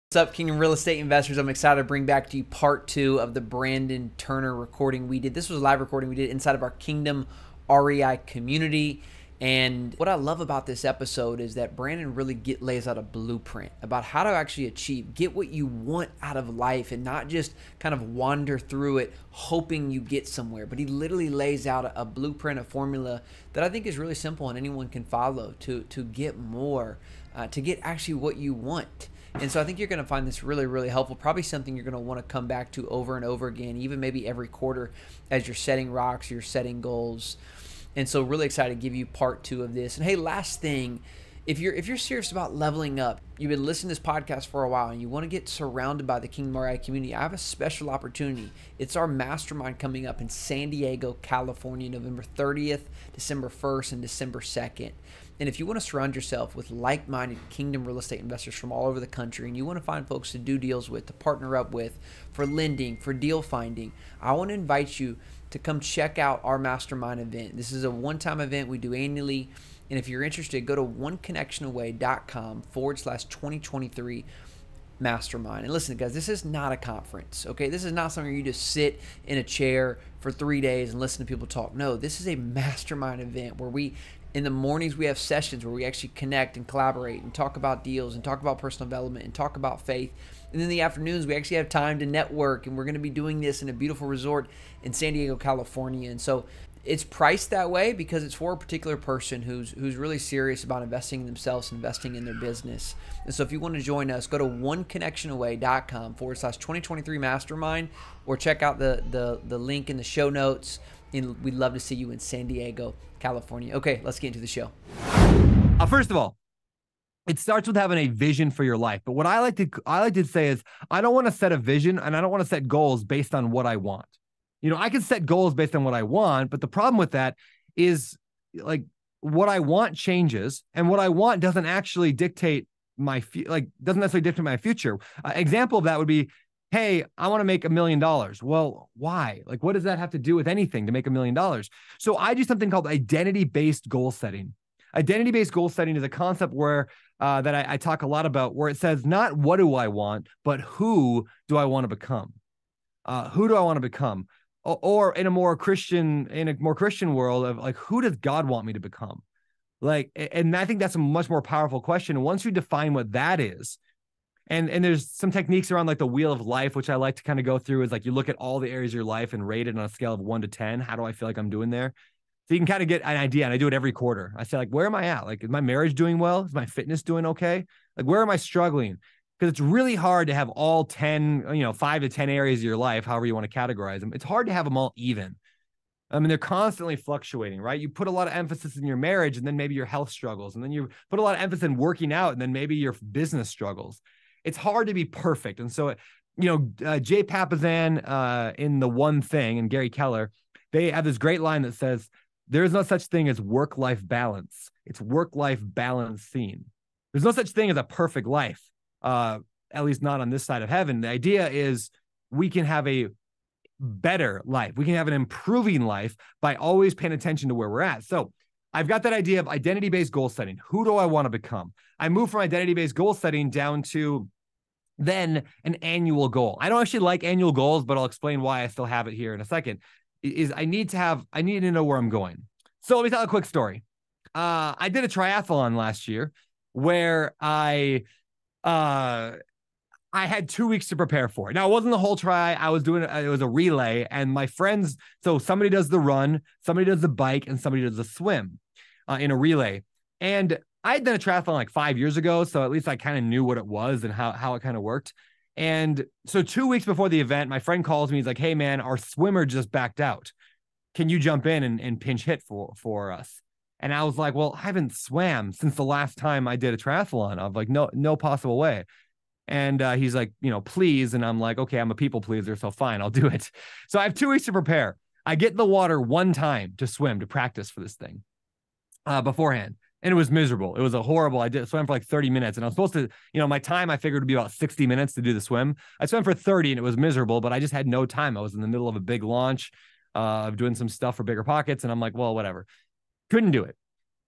What's up, Kingdom Real Estate Investors? I'm excited to bring back to you part two of the Brandon Turner recording we did. This was a live recording we did inside of our Kingdom REI community. And what I love about this episode is that Brandon really lays out a blueprint about how to actually get what you want out of life and not just kind of wander through it hoping you get somewhere. But he literally lays out a blueprint, a formula that I think is really simple and anyone can follow to get more, to get actually what you want. And so I think you're going to find this really, really helpful. Probably something you're going to want to come back to over and over again, even maybe every quarter as you're setting rocks, you're setting goals. And so really excited to give you part two of this. And hey, last thing, if you're serious about leveling up, you've been listening to this podcast for a while and you want to get surrounded by the Kingdom REI community, I have a special opportunity. It's our mastermind coming up in San Diego, California, November 30th, December 1st, and December 2nd. And if you want to surround yourself with like-minded Kingdom real estate investors from all over the country, and you want to find folks to do deals with, to partner up with, for lending, for deal finding, I want to invite you to come check out our mastermind event. This is a one-time event we do annually. And if you're interested, go to oneconnectionaway.com/2023 mastermind. And listen, guys, this is not a conference, okay? This is not something you just sit in a chair for 3 days and listen to people talk. No, this is a mastermind event where in the mornings we have sessions where we actually connect and collaborate and talk about deals and talk about personal development and talk about faith. And then in the afternoons we actually have time to network, and we're going to be doing this in a beautiful resort in San Diego, California. And so it's priced that way because it's for a particular person who's really serious about investing in themselves, investing in their business. And so if you want to join us, go to oneconnectionaway.com/2023 mastermind, or check out the link in the show notes. And we'd love to see you in San Diego, California. Okay, let's get into the show. First of all, it starts with having a vision for your life. But what I like to say is I don't want to set a vision and I don't want to set goals based on what I want. You know, I can set goals based on what I want, but the problem with that is like what I want changes, and what I want doesn't actually dictate doesn't necessarily dictate my future. Example of that would be, hey, I want to make $1 million. Well, why? Like, what does that have to do with anything to make $1 million? So I do something called identity-based goal setting. Identity-based goal setting is a concept where that I talk a lot about, where it says not what do I want, but who do I want to become? Who do I want to become? Or in a more Christian world of like, who does God want me to become? Like, and I think that's a much more powerful question. And once you define what that is, and there's some techniques around like the wheel of life, which I like to kind of go through, is like you look at all the areas of your life and rate it on a scale of 1 to 10. How do I feel like I'm doing there? So you can kind of get an idea. And I do it every quarter. I say, like, where am I at? Like, is my marriage doing well? Is my fitness doing okay? Like, where am I struggling? Because it's really hard to have all 10, 5 to 10 areas of your life, however you want to categorize them. It's hard to have them all even. I mean, they're constantly fluctuating, right? You put a lot of emphasis in your marriage, and then maybe your health struggles. And then you put a lot of emphasis in working out, and then maybe your business struggles. It's hard to be perfect. And so, Jay Papasan in The One Thing and Gary Keller, they have this great line that says, there's no such thing as work-life balance. It's work-life balancing. There's no such thing as a perfect life, at least not on this side of heaven. The idea is we can have a better life. We can have an improving life by always paying attention to where we're at. So I've got that idea of identity-based goal setting. Who do I want to become? I move from identity-based goal setting down to then an annual goal. I don't actually like annual goals, but I'll explain why I still have it here in a second. I need to know where I'm going. So let me tell a quick story. I did a triathlon last year where I had 2 weeks to prepare for it. Now, it wasn't the whole tri. I was doing it was a relay, and my friends, so somebody does the run, somebody does the bike, and somebody does the swim in a relay. And I had done a triathlon like 5 years ago, so at least I kind of knew what it was and how it kind of worked. And so 2 weeks before the event, my friend calls me. He's like, hey, man, our swimmer just backed out. Can you jump in and pinch hit for us? And I was like, well, I haven't swam since the last time I did a triathlon. I'm like, no possible way. And he's like, please. And I'm like, okay, I'm a people pleaser, so fine, I'll do it. So I have 2 weeks to prepare. I get in the water one time to swim, to practice for this thing beforehand. And it was miserable. It was a horrible. I did swim for like 30 minutes, and I was supposed to, my time I figured would be about 60 minutes to do the swim. I swam for 30 and it was miserable, but I just had no time. I was in the middle of a big launch of doing some stuff for Bigger Pockets. And I'm like, well, whatever. Couldn't do it.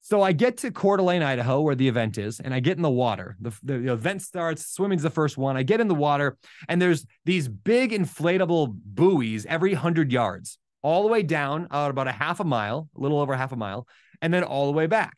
So I get to Coeur d'Alene, Idaho, where the event is, and I get in the water. The event starts, swimming's the first one. I get in the water, and there's these big inflatable buoys every 100 yards, all the way down about a half a mile, a little over half a mile, and then all the way back.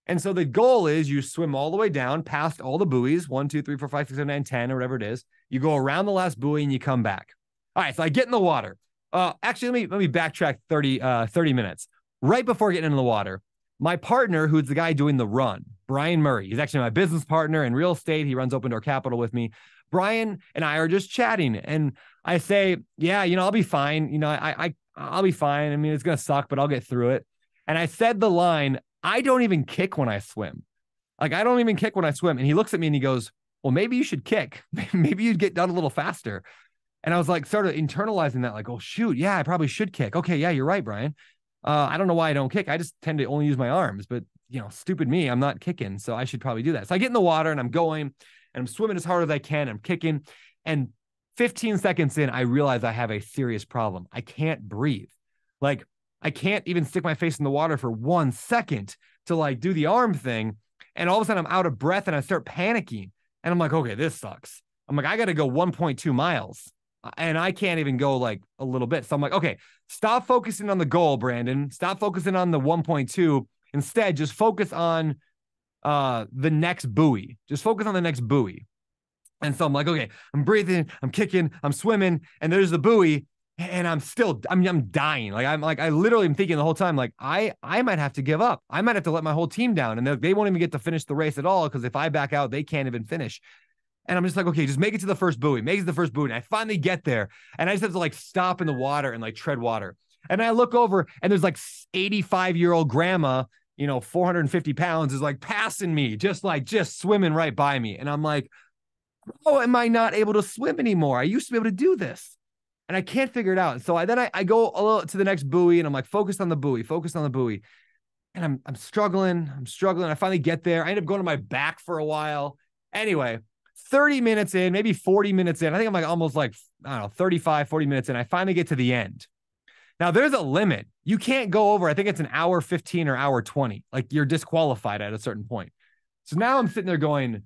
And so the goal is you swim all the way down past all the buoys, 1, 2, 3, 4, 5, 6, 7, 8, 10, or whatever it is. You go around the last buoy and you come back. All right, so I get in the water. Actually, let me backtrack 30 minutes. Right before getting into the water, my partner, who's the guy doing the run, Brian Murray, he's actually my business partner in real estate. He runs Open Door Capital with me. Brian and I are just chatting, and I say, yeah, I'll be fine. I'll be fine. I mean, it's going to suck, but I'll get through it. And I said the line, I don't even kick when I swim. Like, I don't even kick when I swim. And he looks at me and he goes, well, maybe you should kick. Maybe you'd get done a little faster. And I was like, sort of internalizing that, like, oh, shoot. Yeah, I probably should kick. Okay. Yeah, you're right, Brian. I don't know why I don't kick. I just tend to only use my arms, but stupid me, I'm not kicking. So I should probably do that. So I get in the water and I'm going and I'm swimming as hard as I can. I'm kicking. And 15 seconds in, I realize I have a serious problem. I can't breathe. Like, I can't even stick my face in the water for 1 second to like do the arm thing. And all of a sudden I'm out of breath and I start panicking. And I'm like, okay, this sucks. I'm like, I got to go 1.2 miles. And I can't even go like a little bit. So I'm like, okay, stop focusing on the goal, Brandon. Stop focusing on the 1.2. Instead, just focus on the next buoy. Just focus on the next buoy. And so I'm like, okay, I'm breathing, I'm kicking, I'm swimming, and there's the buoy, and I'm dying. I literally am thinking the whole time, like, I might have to give up. I might have to let my whole team down, and they won't even get to finish the race at all, because if I back out, they can't even finish. And I'm just like, okay, just make it to the first buoy. Make it to the first buoy. And I finally get there. And I just have to like stop in the water and like tread water. And I look over and there's like 85-year-old grandma, 450 pounds is like passing me, just swimming right by me. And I'm like, oh, am I not able to swim anymore? I used to be able to do this. And I can't figure it out. And so I go a little to the next buoy and I'm like, focused on the buoy. And I'm struggling. I finally get there. I end up going to my back for a while. Anyway, 30 minutes in, maybe 40 minutes in. I think I'm like almost like, I don't know, 35, 40 minutes in. I finally get to the end. Now there's a limit. You can't go over, I think it's an hour 15 or hour 20. Like you're disqualified at a certain point. So now I'm sitting there going,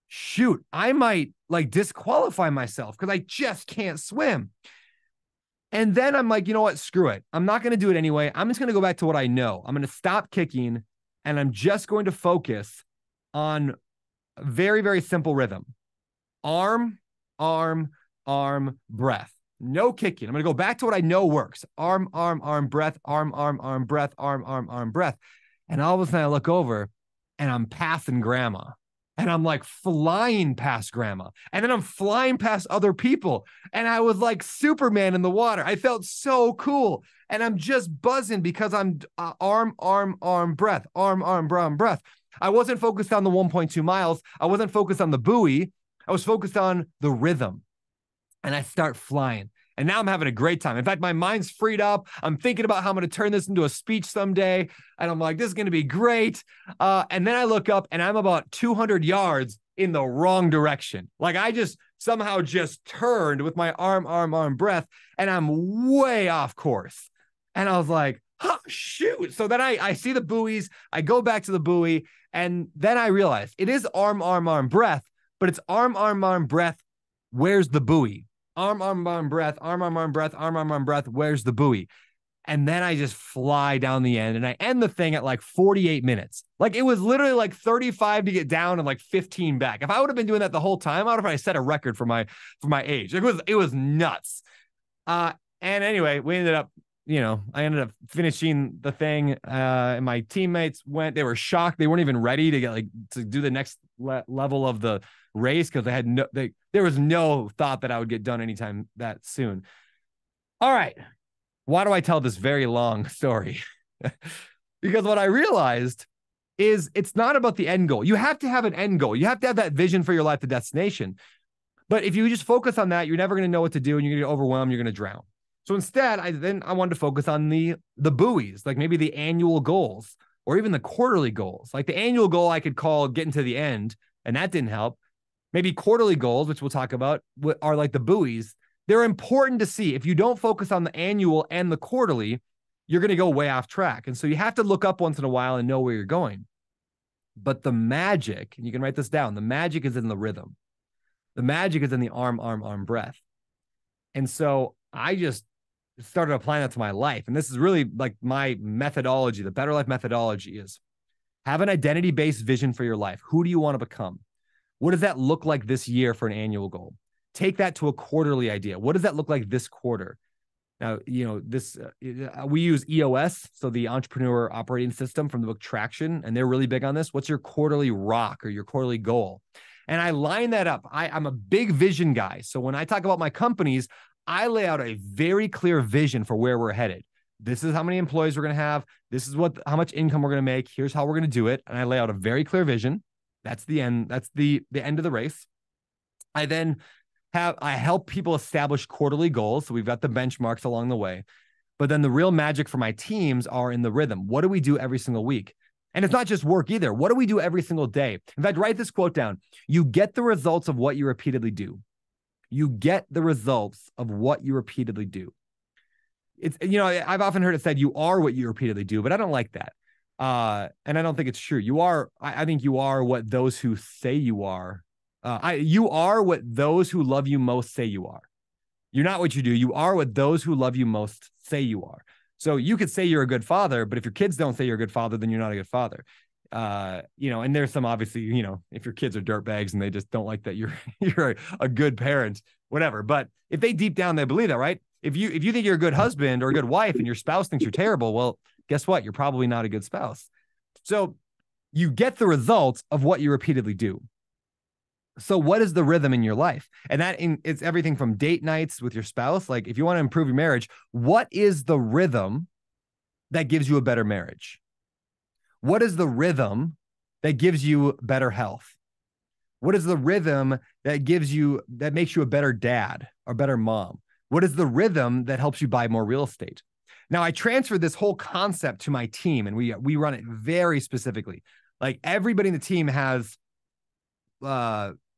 shoot, I might like disqualify myself because I just can't swim. And then I'm like, you know what? Screw it. I'm not going to do it anyway. I'm just going to go back to what I know. I'm going to stop kicking and I'm just going to focus on a very, very simple rhythm. Arm, arm, arm, breath. No kicking. I'm going to go back to what I know works. Arm, arm, arm, breath, arm, arm, arm, breath, arm, arm, arm, breath. And all of a sudden I look over and I'm passing grandma. And I'm like flying past grandma. And then I'm flying past other people. And I was like Superman in the water. I felt so cool. And I'm just buzzing because I'm arm, arm, arm, breath, arm, arm, arm, breath. I wasn't focused on the 1.2 miles. I wasn't focused on the buoy. I was focused on the rhythm. And I start flying. And now I'm having a great time. In fact, my mind's freed up. I'm thinking about how I'm going to turn this into a speech someday. And I'm like, this is going to be great. And then I look up and I'm about 200 yards in the wrong direction. Like I just somehow just turned with my arm, arm, arm, breath. And I'm way off course. And I was like, oh, shoot. So then I see the buoys. I go back to the buoy. And then I realize it is arm, arm, arm, breath. But it's arm, arm, arm, breath. Where's the buoy? Arm, arm, arm, breath, arm, arm, arm, breath, arm, arm, arm, breath. Where's the buoy? And then I just fly down the end and I end the thing at like 48 minutes. Like it was literally like 35 to get down and like 15 back. If I would have been doing that the whole time, I would have probably set a record for my age. It was nuts. And anyway, we ended up, I ended up finishing the thing. And my teammates they were shocked. They weren't even ready to do the next level of the race because there was no thought that I would get done anytime that soon. All right. Why do I tell this very long story? Because what I realized is it's not about the end goal. You have to have an end goal. You have to have that vision for your life, the destination. But if you just focus on that, you're never going to know what to do and you're going to get overwhelmed. You're going to drown. So instead, I wanted to focus on the buoys, like maybe the annual goals or even the quarterly goals. Like the annual goal I could call getting to the end, and that didn't help. Maybe quarterly goals, which we'll talk about, are like the buoys. They're important to see. If you don't focus on the annual and the quarterly, you're going to go way off track. And so you have to look up once in a while and know where you're going. But the magic, and you can write this down, the magic is in the rhythm. The magic is in the arm breath. And so I just started applying that to my life. And this is really like my methodology. The Better Life methodology is have an identity-based vision for your life. Who do you want to become? What does that look like this year for an annual goal? Take that to a quarterly idea. What does that look like this quarter? Now, we use EOS, so the Entrepreneur Operating System from the book Traction, and they're really big on this. What's your quarterly rock or your quarterly goal? And I line that up. I'm a big vision guy. So when I talk about my companies, I lay out a very clear vision for where we're headed. This is how many employees we're going to have. This is how much income we're going to make. Here's how we're going to do it. And I lay out a very clear vision. That's the end. That's the end of the race. I help people establish quarterly goals. So we've got the benchmarks along the way. But then the real magic for my teams are in the rhythm. What do we do every single week? And it's not just work either. What do we do every single day? In fact, write this quote down. You get the results of what you repeatedly do. You get the results of what you repeatedly do. It's, I've often heard it said, you are what you repeatedly do, but I don't like that. And I don't think it's true. I think you are what those who say you are. You are what those who love you most say you are. You're not what you do. You are what those who love you most say you are. So you could say you're a good father, but if your kids don't say you're a good father, then you're not a good father. And there's some, obviously, if your kids are dirtbags and they just don't like that you're a good parent, whatever. But if they deep down, they believe that, right? If you think you're a good husband or a good wife and your spouse thinks you're terrible, well, guess what? You're probably not a good spouse. So you get the results of what you repeatedly do. So what is the rhythm in your life? And it's everything from date nights with your spouse. Like if you want to improve your marriage, what is the rhythm that gives you a better marriage? What is the rhythm that gives you better health? What is the rhythm that makes you a better dad or better mom? What is the rhythm that helps you buy more real estate? Now I transferred this whole concept to my team and we run it very specifically. Like everybody in the team has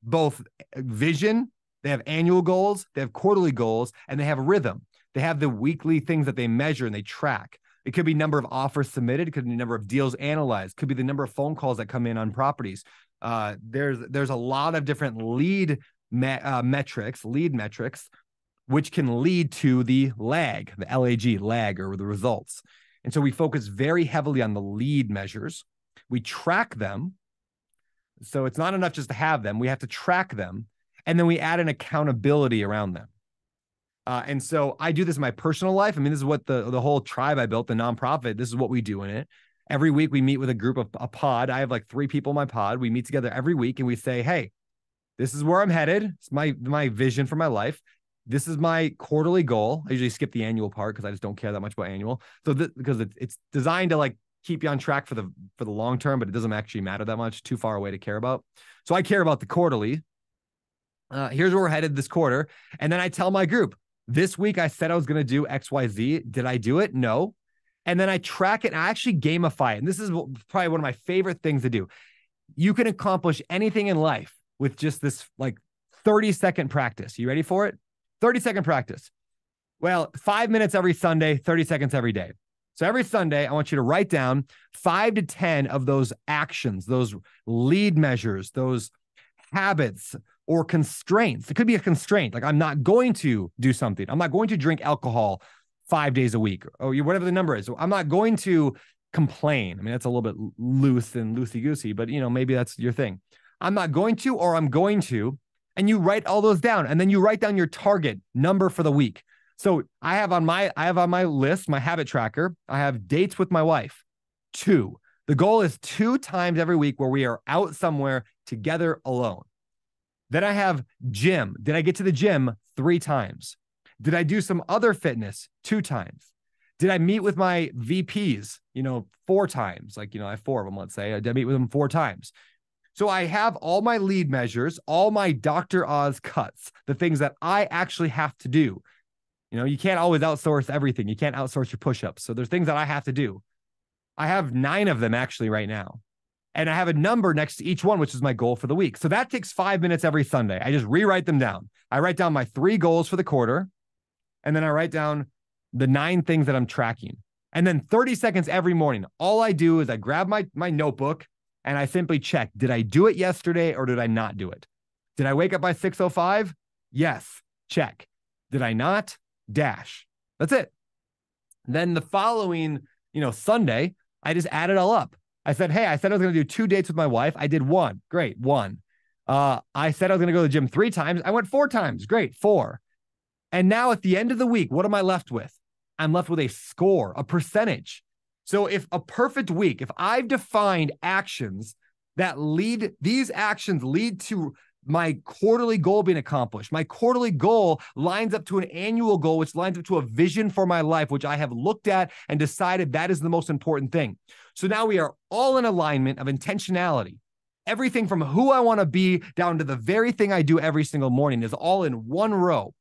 both vision, they have annual goals, they have quarterly goals, and they have rhythm. They have the weekly things that they measure and they track. It could be number of offers submitted, it could be the number of deals analyzed, could be the number of phone calls that come in on properties. There's a lot of different lead metrics, which can lead to the lag, the lag, or the results. And so we focus very heavily on the lead measures. We track them. So it's not enough just to have them. We have to track them. And then we add an accountability around them. And so I do this in my personal life. I mean, this is what the whole tribe I built, the nonprofit, this is what we do in it. Every week we meet with a group of a pod. I have like 3 people in my pod. We meet together every week and we say, hey, this is where I'm headed. It's my vision for my life. This is my quarterly goal. I usually skip the annual part because I just don't care that much about annual. So because it's designed to like keep you on track for the long term, but it doesn't actually matter that much, too far away to care about. So I care about the quarterly. Here's where we're headed this quarter. And then I tell my group, this week I said I was going to do X, Y, Z. Did I do it? No. And then I track it and I actually gamify it. And this is probably one of my favorite things to do. You can accomplish anything in life with just this like 30-second practice. You ready for it? 30-second practice. Well, 5 minutes every Sunday, 30 seconds every day. So every Sunday, I want you to write down 5 to 10 of those actions, those lead measures, those habits or constraints. It could be a constraint. Like I'm not going to do something. I'm not going to drink alcohol 5 days a week or whatever the number is. So I'm not going to complain. I mean, that's a little bit loose and loosey-goosey, but maybe that's your thing. I'm not going to, or I'm going to, and you write all those down and then you write down your target number for the week. So I have on my list, my habit tracker, I have dates with my wife, 2. The goal is 2 times every week where we are out somewhere together alone. Then I have gym. Did I get to the gym 3 times? Did I do some other fitness 2 times? Did I meet with my VPs, 4 times? Like, I have 4 of them, let's say. Did I meet with them 4 times? So I have all my lead measures, all my Dr. Oz cuts, the things that I actually have to do. You can't always outsource everything. You can't outsource your push-ups. So there's things that I have to do. I have 9 of them actually right now. And I have a number next to each one, which is my goal for the week. So that takes 5 minutes every Sunday. I just rewrite them down. I write down my 3 goals for the quarter. And then I write down the 9 things that I'm tracking. And then 30 seconds every morning, all I do is I grab my notebook and I simply check, did I do it yesterday or did I not do it? Did I wake up by 6:05? Yes, check. Did I not? Dash. That's it. Then the following, Sunday, I just add it all up. I said, hey, I said I was going to do 2 dates with my wife. I did 1. Great, 1. I said I was going to go to the gym 3 times. I went 4 times. Great, 4. And now at the end of the week, what am I left with? I'm left with a score, a percentage. So if a perfect week, if I've defined actions these actions lead to my quarterly goal being accomplished, my quarterly goal lines up to an annual goal, which lines up to a vision for my life, which I have looked at and decided that is the most important thing. So now we are all in alignment of intentionality. Everything from who I want to be down to the very thing I do every single morning is all in one row.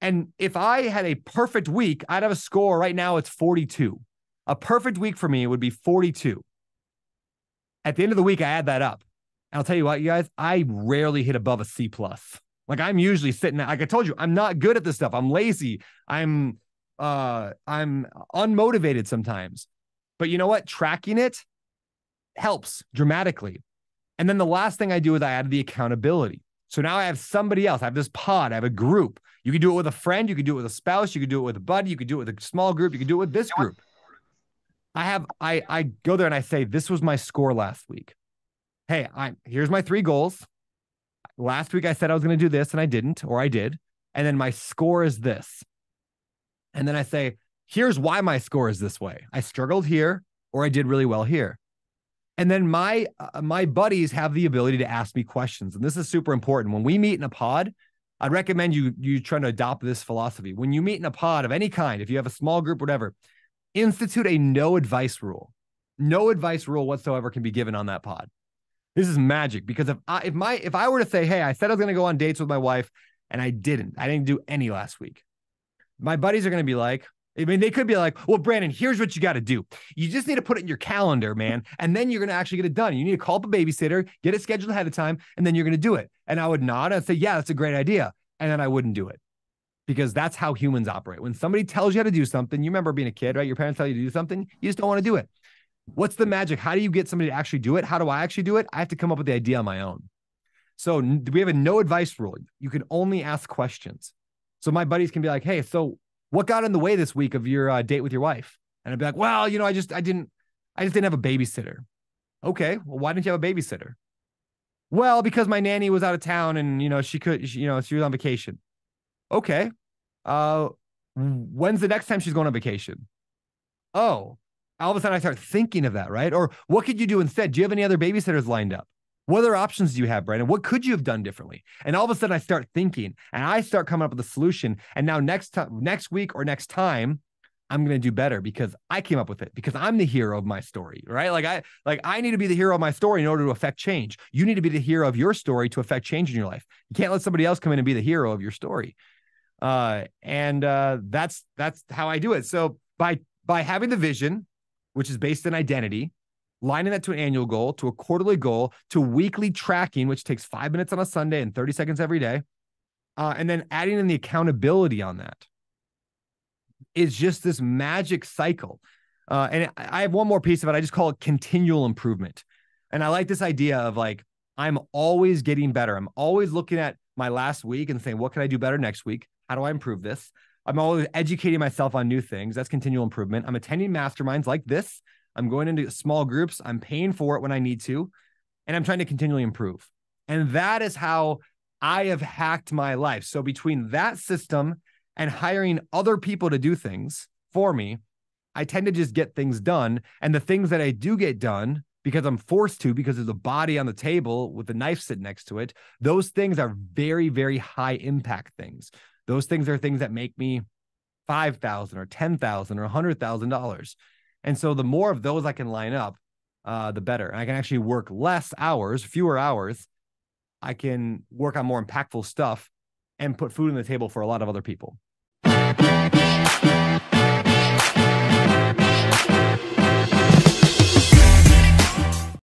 And if I had a perfect week, I'd have a score right now, it's 42. A perfect week for me would be 42. At the end of the week, I add that up. And I'll tell you what, you guys, I rarely hit above a C+. Like I'm usually sitting at, like I told you, I'm not good at this stuff. I'm lazy. I'm unmotivated sometimes. But you know what? Tracking it helps dramatically. And then the last thing I do is I add the accountability. So now I have somebody else. I have this pod. I have a group. You can do it with a friend. You can do it with a spouse. You can do it with a buddy. You can do it with a small group. You can do it with this group. I go there and I say, this was my score last week. Hey, here's my 3 goals. Last week I said I was going to do this and I didn't, or I did. And then my score is this. And then I say, here's why my score is this way. I struggled here, or I did really well here. And then my buddies have the ability to ask me questions. And this is super important. When we meet in a pod, I'd recommend you trying to adopt this philosophy. When you meet in a pod of any kind, if you have a small group, whatever, institute a no advice rule. No advice rule whatsoever can be given on that pod. This is magic, because if I were to say, hey, I said I was going to go on dates with my wife and I didn't do any last week, my buddies are going to be like, they could be like, well, Brandon, here's what you got to do. You just need to put it in your calendar, man. And then you're going to actually get it done. You need to call up a babysitter, get it scheduled ahead of time, and then you're going to do it. And I would nod and say, yeah, that's a great idea. And then I wouldn't do it, because that's how humans operate. When somebody tells you how to do something, you remember being a kid, right? Your parents tell you to do something, you just don't want to do it. What's the magic? How do you get somebody to actually do it? How do I actually do it? I have to come up with the idea on my own. So we have a no advice rule. You can only ask questions. So my buddies can be like, hey, so what got in the way this week of your date with your wife? And I'd be like, well, I just didn't have a babysitter. Okay. Well, why didn't you have a babysitter? Well, because my nanny was out of town and, she was on vacation. Okay. When's the next time she's going on vacation? Oh, all of a sudden I start thinking of that, right? Or what could you do instead? Do you have any other babysitters lined up? What other options do you have, Brandon? What could you have done differently? And all of a sudden I start thinking and I start coming up with a solution. And now next week or next time, I'm going to do better because I came up with it, because I'm the hero of my story, right? I need to be the hero of my story in order to affect change. You need to be the hero of your story to affect change in your life. You can't let somebody else come in and be the hero of your story. That's how I do it. So by having the vision, which is based on identity, lining that to an annual goal, to a quarterly goal, to weekly tracking, which takes 5 minutes on a Sunday and 30 seconds every day, and then adding in the accountability on that, is just this magic cycle. And I have one more piece of it. I just call it continual improvement. And I like this idea of I'm always getting better. I'm always looking at my last week and saying, what can I do better next week? How do I improve this? I'm always educating myself on new things. That's continual improvement. I'm attending masterminds like this. I'm going into small groups. I'm paying for it when I need to, and I'm trying to continually improve. And that is how I have hacked my life. So between that system and hiring other people to do things for me, I tend to just get things done. And the things that I do get done, because I'm forced to, because there's a body on the table with the knife sitting next to it, those things are very, very high impact things. Those things are things that make me $5,000 or $10,000 or $100,000. And so the more of those I can line up, the better. And I can actually work less hours, fewer hours. I can work on more impactful stuff and put food on the table for a lot of other people.